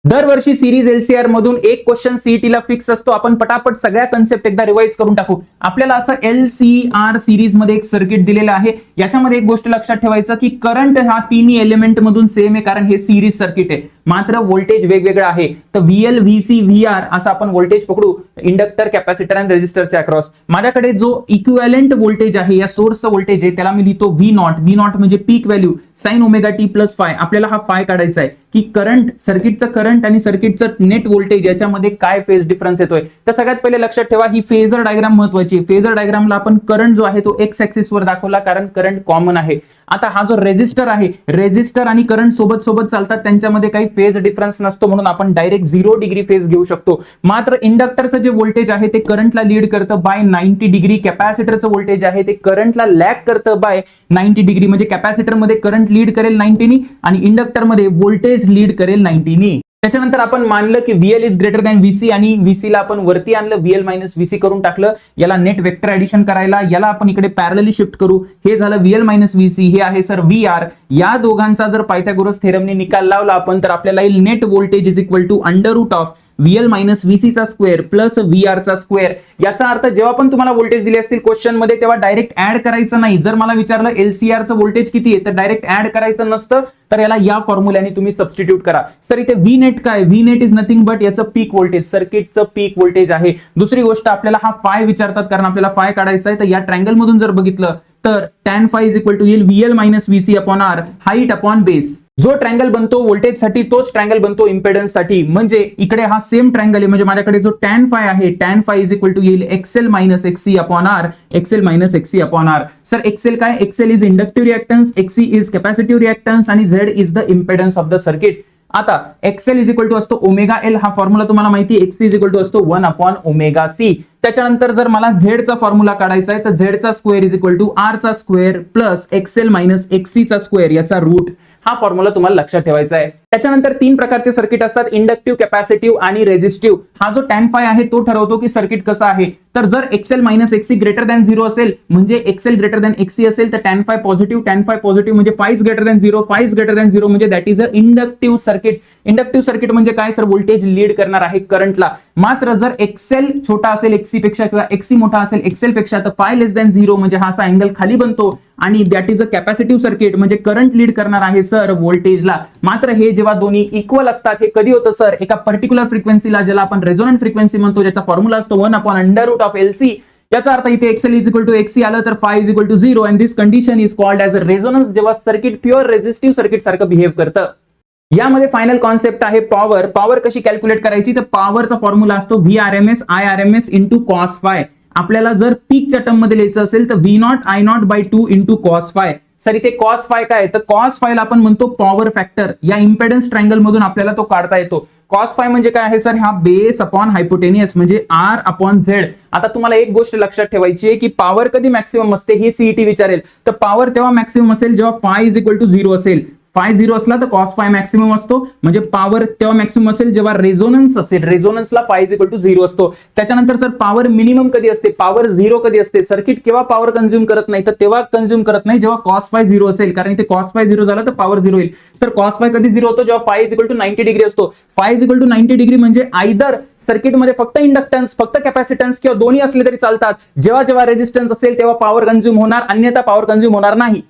दरवर्षी series LCR मधून एक क्वेश्चन सीईटी ला फिक्स असतो. आपण पटापट सगळ्या कन्सेप्ट एकदा रिवाइज करून टाकू. आपल्याला असं एलसीआर सिरीज मध्ये एक सर्किट दिलेलं आहे. याच्यामध्ये एक गोष्ट लक्षात ठेवायचं की करंट हा तिन्ही एलिमेंट मधून सेम आहे, कारण हे सिरीज सर्किट आहे. मात्र व्होल्टेज वेगवेगळं आहे. तर व्हीएल, व्हीसी, व्हीआर असं आपण व्होल्टेज पकडू इंडक्टर, कॅपॅसिटर आणि रेजिस्टरच्या अक्रॉस. माझ्याकडे जो इक्विव्हॅलेंट व्होल्टेज आहे, या सोर्सचं व्होल्टेज आहे, त्याला मी लिहितो व्ही नॉट. व्ही नॉट म्हणजे peak value sine omega t plus phi. आपल्याला हा फाय काढायचा आहे की करंट, सर्किटचं करंट आणि सर्किटचं नेट व्होल्टेज याच्यामध्ये काय फेज डिफरन्स येतोय. तर सगळ्यात पहिले लक्षात ठेवा ही फेजर डायग्राम महत्वाची. फेजर डायग्रामला आपण करंट जो आहे तो एक्स ऍक्सिस वर दाखवला, कारण करंट कॉमन आहे. आता हा जो रेजिस्टर आहे, रेजिस्टर आणि करंट सोबत सोबत चालतात, त्यांच्यामध्ये काही फेज डिफरन्स नसतो, म्हणून आपण डायरेक्ट 0 डिग्री फेज घेऊ शकतो. मात्र इंडक्टरचं जे व्होल्टेज आहे ते करंटला लीड करतं बाय 90 डिग्री. कॅपॅसिटरचं व्होल्टेज आहे ते करंटला लॅग करतं बाय 90 डिग्री. म्हणजे कॅपॅसिटरमध्ये करंट लीड करेल 90 नी आणि इंडक्टरमध्ये व्होल्टेज लीड करेल 90 नी. त्याच्यानंतर आपण मानलं की VL is greater than VC आणि VC ला आपण वरती आणलं, VL मायनस VC करून टाकलं. याला नेट वेक्टर ऍडिशन करायला याला आपण इकडे पॅरलली शिफ्ट करू. हे झालं VL मायनस VC, हे आहे सर VR. या दोघांचा जर पायथागोरस थेरमने निकाल लावला आपण तर आपल्याला येईल net voltage is equal to under root of VL minus VC चा स्क्वेअर प्लस VR चा स्क्वेअर. याचा अर्थ जेव्हा पण तुम्हाला व्होल्टेज दिले असतील क्वेश्चन मध्ये तेव्हा डायरेक्ट ऍड करायचं नाही. जर मला विचारलं LCR चं व्होल्टेज किती आहे तर डायरेक्ट ऍड करायचं नसतं, तर याला या फॉर्म्युल्याने तुम्ही सबस्टिट्यूट करा. सर इथे V नेट काय? V net is nothing but याचं पीक व्होल्टेज, सर्किटचं पीक व्होल्टेज आहे. दुसरी गोष्ट आपल्याला हा फाय विचारतात, कारण आपल्याला फाय काढायचा आहे. तर या ट्रायंगल मधून जर बघितलं तर tan phi is equal to येईल VL minus VC upon R, height upon base. जो ट्रायंगल बनतो व्होल्टेज साठी तोच ट्रायंगल बनतो इम्पेडन्स साठी. म्हणजे इकडे हा सेम ट्रायंगल आहे. म्हणजे माझ्याकडे जो tan phi आहे, tan phi is equal to येईल XL minus XC upon R, XL minus XC upon R. Sir XL काय? XL is inductive reactance, XC is capacitive reactance आणि Z is the impedance of the circuit. आता XL is equal to असतो omega L, हा formula तुम्हाला माहिती आहे. XC is equal to असतो 1 upon omega C. त्याच्यानंतर जर मला Z चा फॉर्म्युला काढायचा आहे तर Z चा square is equal to R चा square plus XL minus XC चा स्क्वेअर याचा रूट. हा फॉर्म्युला तुम्हाला लक्षात ठेवायचा आहे. त्याच्यानंतर तीन प्रकारचे सर्किट असतात, इंडक्टिव्ह, कॅपॅसिटिव्ह आणि रेजिस्टिव्ह. हा जो tan phi आहे तो ठरवतो की सर्किट कसं आहे. तर जर XL minus XC greater than 0 असेल म्हणजे XL ग्रेटर दॅन XC असेल तर tan phi positive. tan phi positive म्हणजे phi is greater than 0, phi is greater than 0 म्हणजे that is a inductive circuit. Inductive circuit म्हणजे काय सर? व्होल्टेज लीड करणार आहे करंटला. मात्र जर XL छोटा असेल XC पेक्षा किंवा XC मोठा असेल XL पेक्षा तर phi लेस दॅन 0 म्हणजे हा असा अँगल खाली बनतो आणि that is a capacitive circuit. म्हणजे करंट लीड करणार आहे सर व्होल्टेजला. मात्र हे जेव्हा दोन्ही इक्वल असतात, हे कधी होतं सर? एका पर्टिक्युलर फ्रिक्वेन्सीला, ज्याला आपण रेझोनंट फ्रिक्वेन्सी म्हणतो, ज्याचा फॉर्म्युला असतो 1 upon under root of LC. याचा अर्थ इथे XL is equal to XC आलं तर phi is equal to 0 and this condition is called as a resonance. जेव्हा सर्किट प्युअर रेझिस्टिव्ह सर्किट सारखं बिहेव करतं. यामध्ये फायनल कॉन्सेप्ट आहे पॉवर. पॉवर कशी कॅल्क्युलेट करायची? तर पॉवरचा फॉर्म्युला असतो VRMS IRMS into cos phi. आपल्याला जर पीकच्या टर्म मध्ये लिहायचं असेल तर V not I not bye 2 into cos phi. Sir इथे कॉस फाय काय? तर कॉस फायला आपण म्हणतो पॉवर फॅक्टर. या इम्पेडन्स ट्रायंगल मधून आपल्याला तो काढता येतो. कॉस फाय म्हणजे काय आहे सर? हा बेस अपॉन हायपोटेनियस म्हणजे R अपॉन Z. आता तुम्हाला एक गोष्ट लक्षात ठेवायची आहे की पॉवर कधी मॅक्सिमम असते ही सीईटी विचारेल. तर पॉवर तेव्हा मॅक्सिमम असेल जेव्हा phi इज इक्वल टू 0 असेल. phi 0 असला तर cos phi मॅक्सिमम असतो. म्हणजे पॉवर तेव्हा मॅक्सिमम असेल जेव्हा रेझोनन्स असेल. रेझोनन्सला phi इज इक्वल टू 0 असतो. त्याच्यानंतर सर पॉवर मिनिमम कधी असते? पॉवर 0 कधी असते? सर्किट केव्हा पॉवर कंझ्युम करत नाही? तर तेव्हा कंझ्युम करत नाही जेव्हा cos phi 0 असेल, कारण इथे cos phi 0 झाला तर पॉवर 0 होईल. तर cos phi कधी 0 होतो? जेव्हा phi is equal to 90 degree असतो. phi is equal to 90 degree म्हणजे आयदर सर्किटमध्ये फक्त इंडक्टन्स, फक्त कॅपॅसिटन्स किंवा दोन्ही असले तरी चालतात. जेव्हा जेव्हा रेजिस्टन्स असेल तेव्हा पॉवर कंझ्युम होणार, अन्यथा पॉवर कंझ्युम होणार नाही.